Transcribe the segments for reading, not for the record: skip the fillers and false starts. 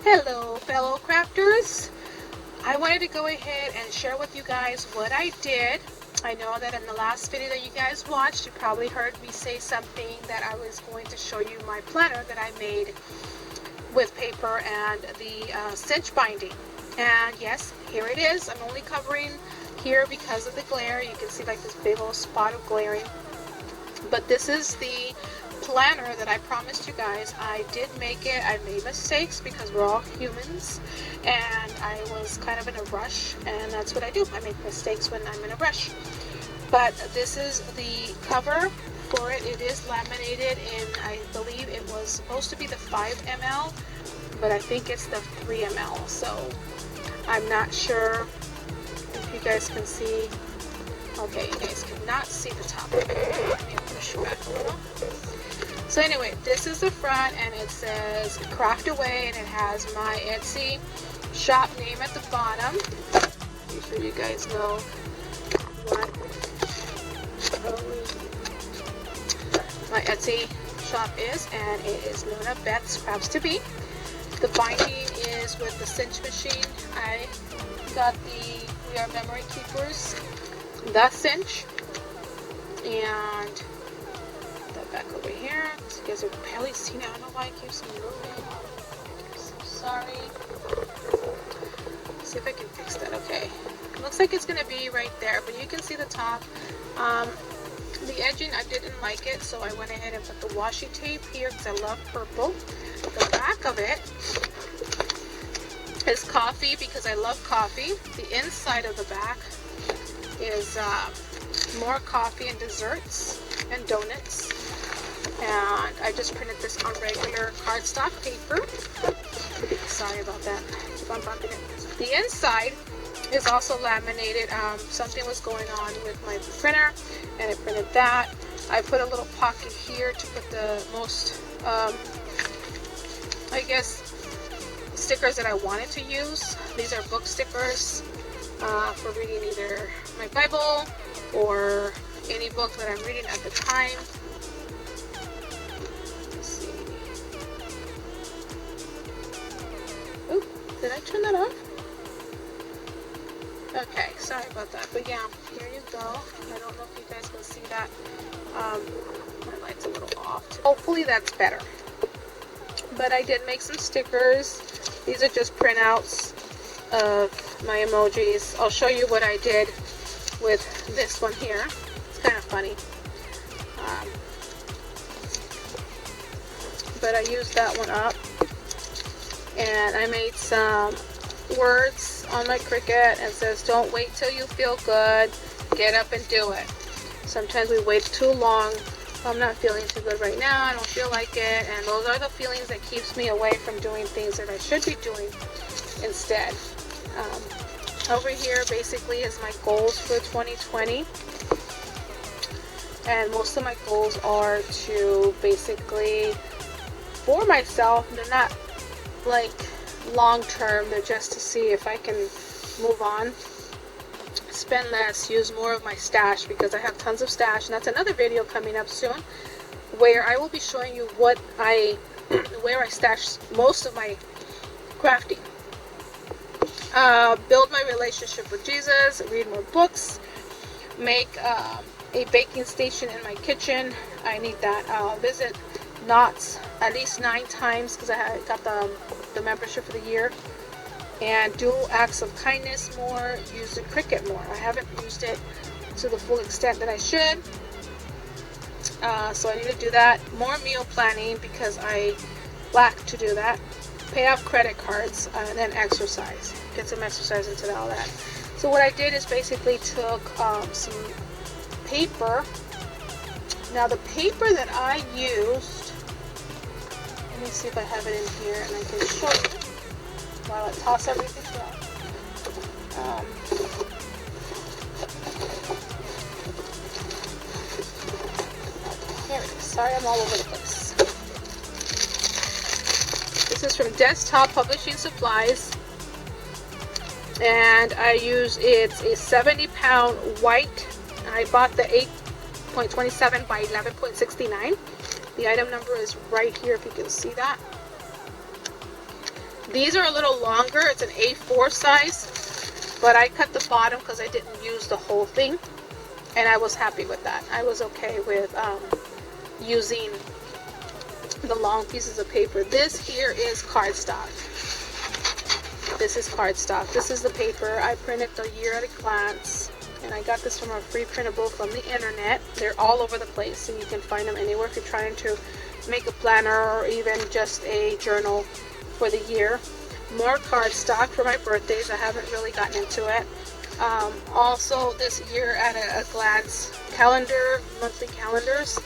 Hello fellow crafters. I wanted to go ahead and share with you guys what I did. I know that in the last video that you guys watched, you probably heard me say something that I was going to show you my planner that I made with paper and the cinch binding. And yes, here it is. I'm only covering here because of the glare. You can see like this big old spot of glaring. But this is the planner that I promised you guys. I did make it. I made mistakes because we're all humans, and I was kind of in a rush, and that's what I do. I make mistakes when I'm in a rush. But this is the cover for it. It is laminated in, I believe it was supposed to be the 5 ml, but I think it's the 3 ml. So I'm not sure if you guys can see. Okay, you guys cannot see the top. Let me push it back a little. So anyway, this is the front, and it says Craft Away, and it has my Etsy shop name at the bottom. Make sure you guys know what my Etsy shop is, and it is Luna Beth's Crafts to Be. The binding is with the cinch machine. I got the We Are Memory Keepers, the cinch, and back over here. So you guys are barely seeing it. I don't know why it keeps moving. I'm so sorry. Let's see if I can fix that. Okay. It looks like it's going to be right there, but you can see the top. The edging, I didn't like it, so I went ahead and put the washi tape here because I love purple. The back of it is coffee because I love coffee. The inside of the back is more coffee and desserts and donuts. And I just printed this on regular cardstock paper. Sorry about that. If I'm bumping it. The inside is also laminated. Something was going on with my printer, and I printed that. I put a little pocket here to put the most, I guess, stickers that I wanted to use. These are book stickers for reading either my Bible or any book that I'm reading at the time. Did I turn that off? Okay, sorry about that. But yeah, here you go. I don't know if you guys can see that. My light's a little off. Hopefully that's better. But I did make some stickers. These are just printouts of my emojis. I'll show you what I did with this one here. It's kind of funny. But I used that one up. And I made some words on my Cricut and says, don't wait till you feel good, get up and do it. Sometimes we wait too long. I'm not feeling too good right now, I don't feel like it, and those are the feelings that keeps me away from doing things that I should be doing instead. Over here basically is my goals for 2020, and most of my goals are to basically, for myself, they're not like long term, they're just to see if I can move on, spend less, use more of my stash, because I have tons of stash, and that's another video coming up soon where I will be showing you what where I stash most of my crafting. Build my relationship with Jesus, read more books, make a baking station in my kitchen. I need that. Visit Knott's at least 9 times because I got the membership for the year, and do acts of kindness more, use the Cricut more. I haven't used it to the full extent that I should, so I need to do that. More meal planning because I lack to do that. Pay off credit cards, and then exercise. Get some exercise into all that. So what I did is basically took some paper. Now the paper that I used, let me see if I have it in here and I can show you while I toss everything down. Here it is. Sorry, I'm all over the place. This is from Desktop Publishing Supplies, and I use, it's a 70-pound white. I bought the 8.27 by 11.69. The item number is right here if you can see that. These are a little longer. It's an A4 size, but I cut the bottom because I didn't use the whole thing, and I was happy with that. I was okay with using the long pieces of paper. This here is cardstock. This is cardstock. This is the paper. I printed the Year at a Glance, and I got this from a free printable from the internet. They're all over the place, so you can find them anywhere if you're trying to make a planner or even just a journal for the year. More cardstock for my birthdays. I haven't really gotten into it. Also, this Year at a Glance calendar, monthly calendars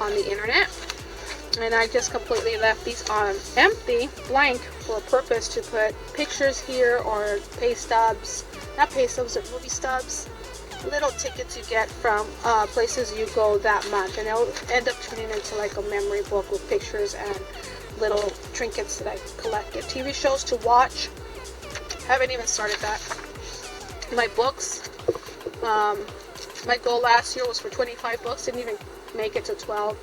on the internet. And I just completely left these on empty, blank, for a purpose to put pictures here or pay stubs, not pay stubs, but movie stubs, little tickets you get from places you go that month, and it'll end up turning into like a memory book with pictures and little trinkets that I collected. TV shows to watch, haven't even started that. My books, my goal last year was for 25 books, didn't even make it to 12.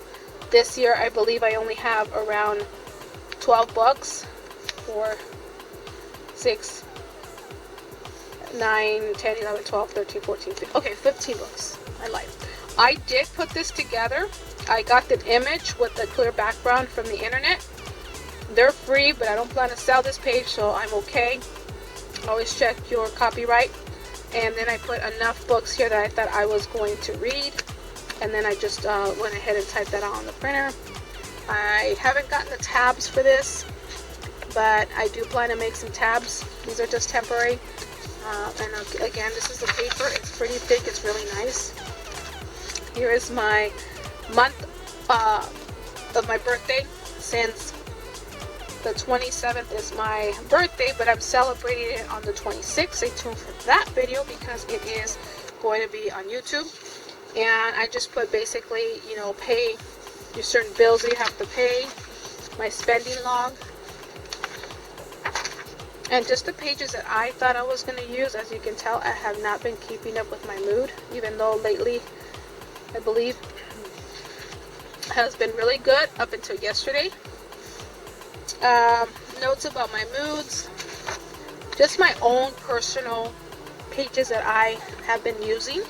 This year, I believe I only have around 12 books, 4, 6, 9, 10, 11, 12, 13, 14, 15. Okay, 15 books. I lied. I did put this together. I got the image with the clear background from the internet. They're free, but I don't plan to sell this page, so I'm okay. Always check your copyright. And then I put enough books here that I thought I was going to read. And then I just went ahead and typed that out on the printer. I haven't gotten the tabs for this, but I do plan to make some tabs. These are just temporary. And again, this is the paper. It's pretty thick. It's really nice. Here is my month of my birthday. Since the 27th is my birthday, but I'm celebrating it on the 26th. Stay tuned for that video because it is going to be on YouTube. And I just put basically, you know, pay your certain bills that you have to pay, my spending log, and just the pages that I thought I was going to use. As you can tell, I have not been keeping up with my mood, even though lately, I believe, has been really good up until yesterday. Notes about my moods, just my own personal pages that I have been using.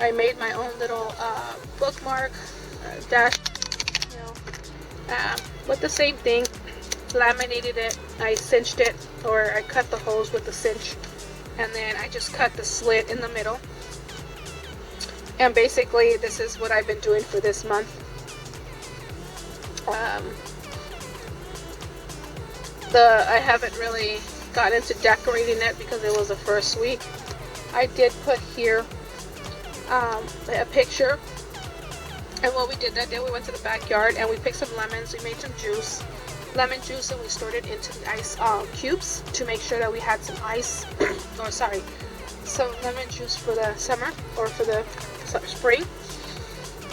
I made my own little bookmark dash, you know, with the same thing. Laminated it. I cinched it, or I cut the holes with the cinch, and then I just cut the slit in the middle. And basically, this is what I've been doing for this month. I haven't really gotten into decorating it because it was the first week. I did put here a picture, and what we did that day, we went to the backyard and we picked some lemons. We made some juice, lemon juice, and we stored it into the ice cubes to make sure that we had some ice, or sorry, some lemon juice for the summer or for the spring.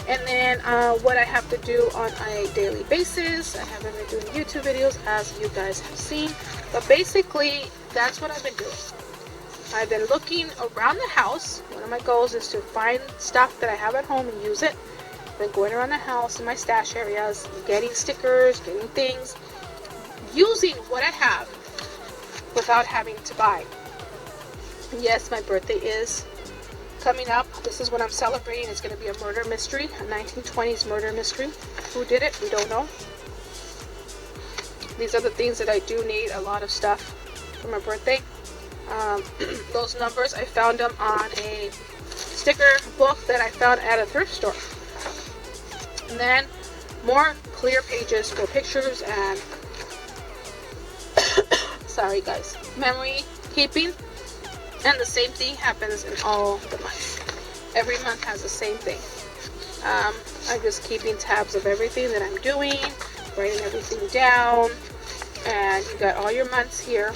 And then what I have to do on a daily basis, I haven't been doing YouTube videos as you guys have seen, but basically that's what I've been doing. I've been looking around the house. One of my goals is to find stuff that I have at home and use it. I've been going around the house in my stash areas, getting stickers, getting things, using what I have without having to buy. Yes, my birthday is coming up. This is what I'm celebrating. It's going to be a murder mystery, a 1920s murder mystery. Who did it? We don't know. These are the things that I do need, a lot of stuff for my birthday. Those numbers, I found them on a sticker book that I found at a thrift store. And then more clear pages for pictures and sorry guys, memory keeping. And the same thing happens in all the months. Every month has the same thing. I'm just keeping tabs of everything that I'm doing, writing everything down, and you got all your months here,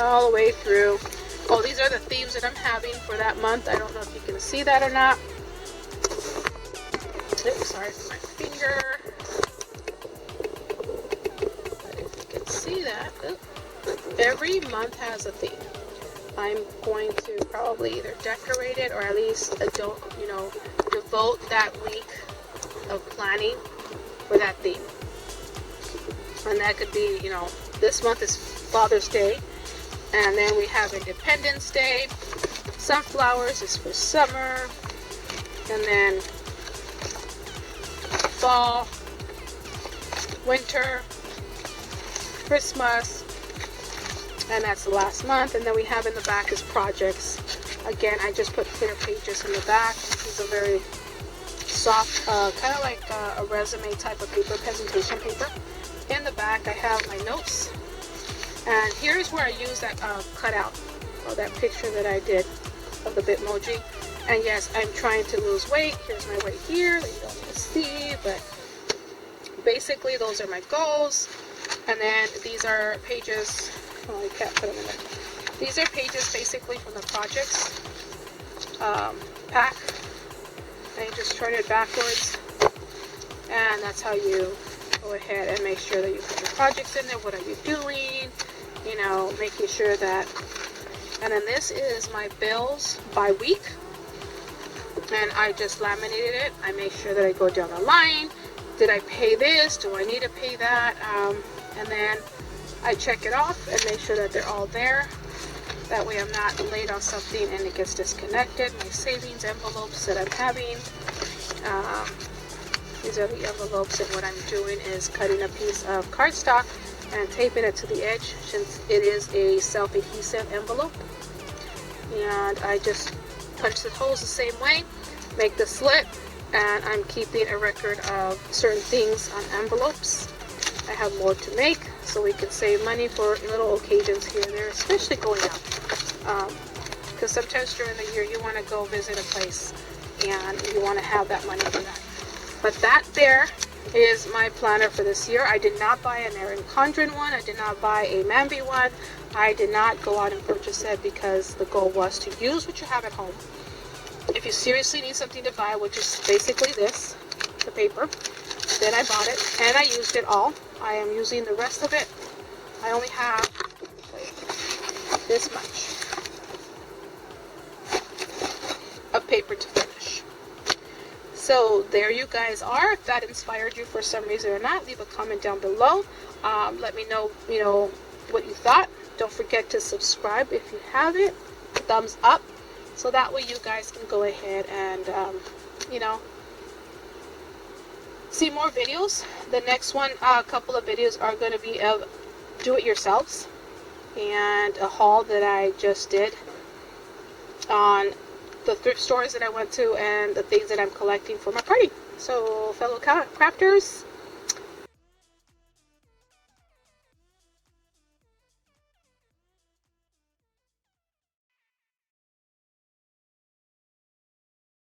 all the way through. Oh, these are the themes that I'm having for that month. I don't know if you can see that or not. Oops, sorry for my finger. But if you can see that, every month has a theme. I'm going to probably either decorate it or at least devote that week of planning for that theme. And that could be, you know, this month is Father's Day, and then we have Independence Day. Sunflowers is for summer, and then fall, winter, Christmas, and that's the last month. And then we have in the back is projects. Again, I just put clear pages in the back. This is a very soft, kind of like a resume type of paper, presentation paper. In the back, I have my notes. And here's where I use that cutout, or that picture that I did of the Bitmoji. And yes, I'm trying to lose weight. Here's my weight here that you don't need to see, but basically those are my goals. And then these are pages, oh, I can't put them in there. These are pages basically from the projects pack. And you just turn it backwards, and that's how you go ahead and make sure that you put your projects in there. What are you doing? You know, making sure that. And then this is my bills by week, and I just laminated it. I make sure that I go down the line. Did I pay this? Do I need to pay that? And then I check it off and make sure that they're all there. That way I'm not late on something and it gets disconnected. My savings envelopes that I'm having. These are the envelopes, and what I'm doing is cutting a piece of cardstock and taping it to the edge, since it is a self-adhesive envelope. And I just punch the holes the same way, make the slit, and I'm keeping a record of certain things on envelopes. I have more to make, so we can save money for little occasions here and there, especially going out. Because sometimes during the year you want to go visit a place and you want to have that money for that. But that there is my planner for this year. I did not buy an Erin Condren one. I did not buy a Mambi one. I did not go out and purchase it because the goal was to use what you have at home. If you seriously need something to buy, which is basically this, the paper, then I bought it and I used it all. I am using the rest of it. I only have this much of paper to finish. So there you guys are. If that inspired you for some reason or not, leave a comment down below. Let me know, what you thought. Don't forget to subscribe if you haven't. Thumbs up, so that way you guys can go ahead and, see more videos. The next one, a couple of videos are going to be of do-it-yourselves and a haul that I just did on the thrift stores that I went to and the things that I'm collecting for my party. So fellow crafters,